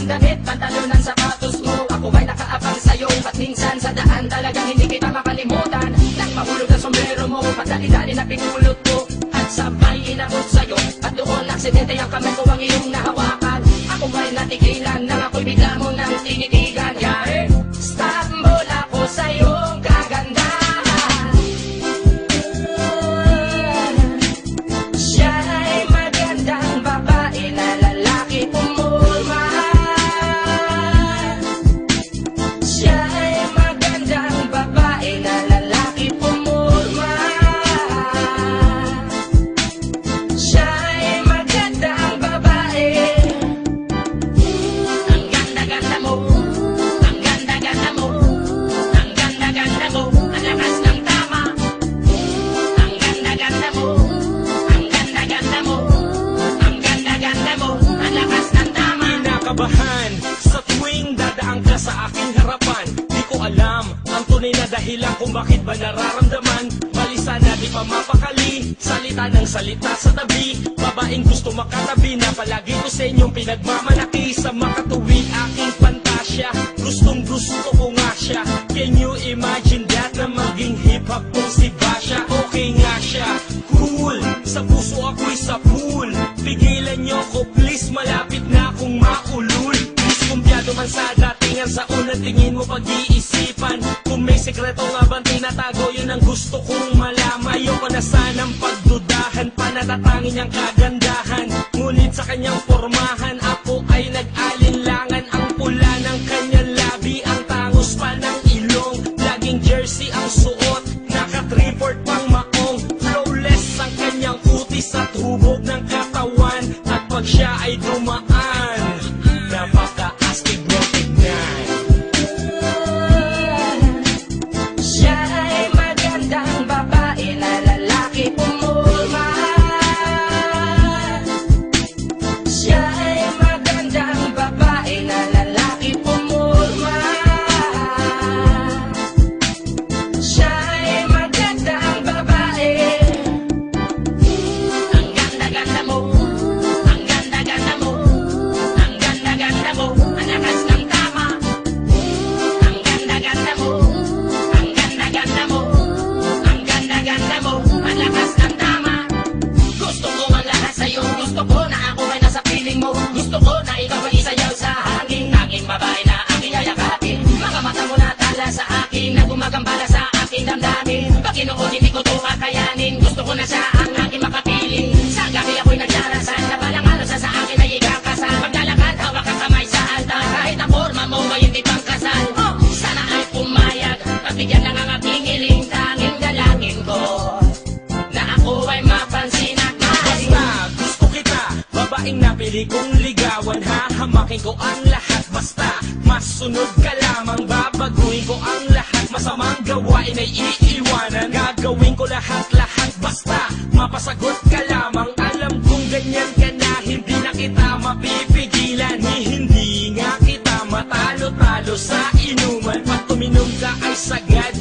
ang damit, pantalon ang sapatos mo. Ako ay nakaabang sa'yo, at minsan sa daan talagang hindi kita makalimutan. Nang mahulog ang sombrero mo, padali-dali na pinulot ko, at sabay inabot sa'yo. At doon aksidente ang kamay ko ang iyong nahawakan. Ako ay natigilan, nang ako'y bigla mo nang tinitigan. Yari, stop mula ko sa'yong kagandahan. Siya ay magandang babae na lalaki pumulma. Siya ay magandang babae na lalaki pumulma. Siya ay magandang babae. Ang ganda-ganda mo, ang ganda-ganda mo, ang ganda-ganda mo, ang lakas ng tama. Ang ganda-ganda mo, ang ganda-ganda mo, ang ganda-ganda mo, ang lakas ng tama. Kinakabahan sa tuwing dadaan ka sa aking harapan. Di ko alam ang tunay na dahilan kung bakit ba nararamdaman. Balisa na di pa mapakali, salita ng salita sa tabi. Babaeng gusto makatabi na palagi ko sa inyong pinagmamalaki. Sa makatuwid aking pantasya, gustong gusto ko nga siya. Can you imagine that na maging hip-hop kung si Basha? Okay nga siya, cool, sa puso ako'y sa pool. Pigilan niyo ko please, malapit na akong maulul. Diskumpiyado man sa datingan, sa unang tingin mo pag-iisipan. Kung may sekreto nga bang tinatago, yun ang gusto kong malaman. Ayoko na sanang pagdudahan pa, natatangin niyang kagandahan. Ngunit sa kanyang pormahan, ako ay nag-alinlangan. Ang pula ng kanyang labi, ang tangos pa ng ilong. Laging jersey ang suot, naka-3-4 pang maong. Flawless ang kanyang kutis at hubog ng katawan. At pag siya ay dumaan, napaka-astig mo tignan. Siya ay magandang babae na lalaki pumulma. Siya ay magandang babae na lalaki pumulma. Siya ay magandang babae. Ang ganda-ganda mo, ang ganda-ganda mo, ang ganda-ganda mo, ang lakas ng tama. Ang ganda-ganda mo, ang ganda-ganda mo, ang ganda-ganda mo, ang lakas ng tama. Gusto ko ang lahat sa'yo, gusto ko na ako ay nasa piling mo. Gusto ko na ikaw ay isayaw sa hangin, tanging babae na aking yayakapin. Mga mata mo na tala sa akin, na gumagambala sa aking damdamin. Pagkinoon hindi ko to kakayanin, gusto ko na siya ang aking makapiling. Sa gabi ako'y nagdarasal, na balang araw sa akin ay ikakasal. Paglalakad, hawak ang kamay sa altar, kahit ang forma mo ay hindi pang kasal. Sana ay pumayag, pagbigyan lang ang aking hiling, tanging dalangin ko na ako ay mapansin at mahalin. Basta gusto kita, babaeng napili kong ligawan. Hahamakin ko ang lahat, basta masunod ka lamang. Babaguhin ko ang lahat, masamang gawain ay iiwanan. Gagawin ko lahat-lahat, basta mapasagot ka lamang. Alam kong ganyan ka na, hindi na kita mapipigilan. Hindi nga kita matalo-talo sa inuman. Pag tuminom ka ay sagad,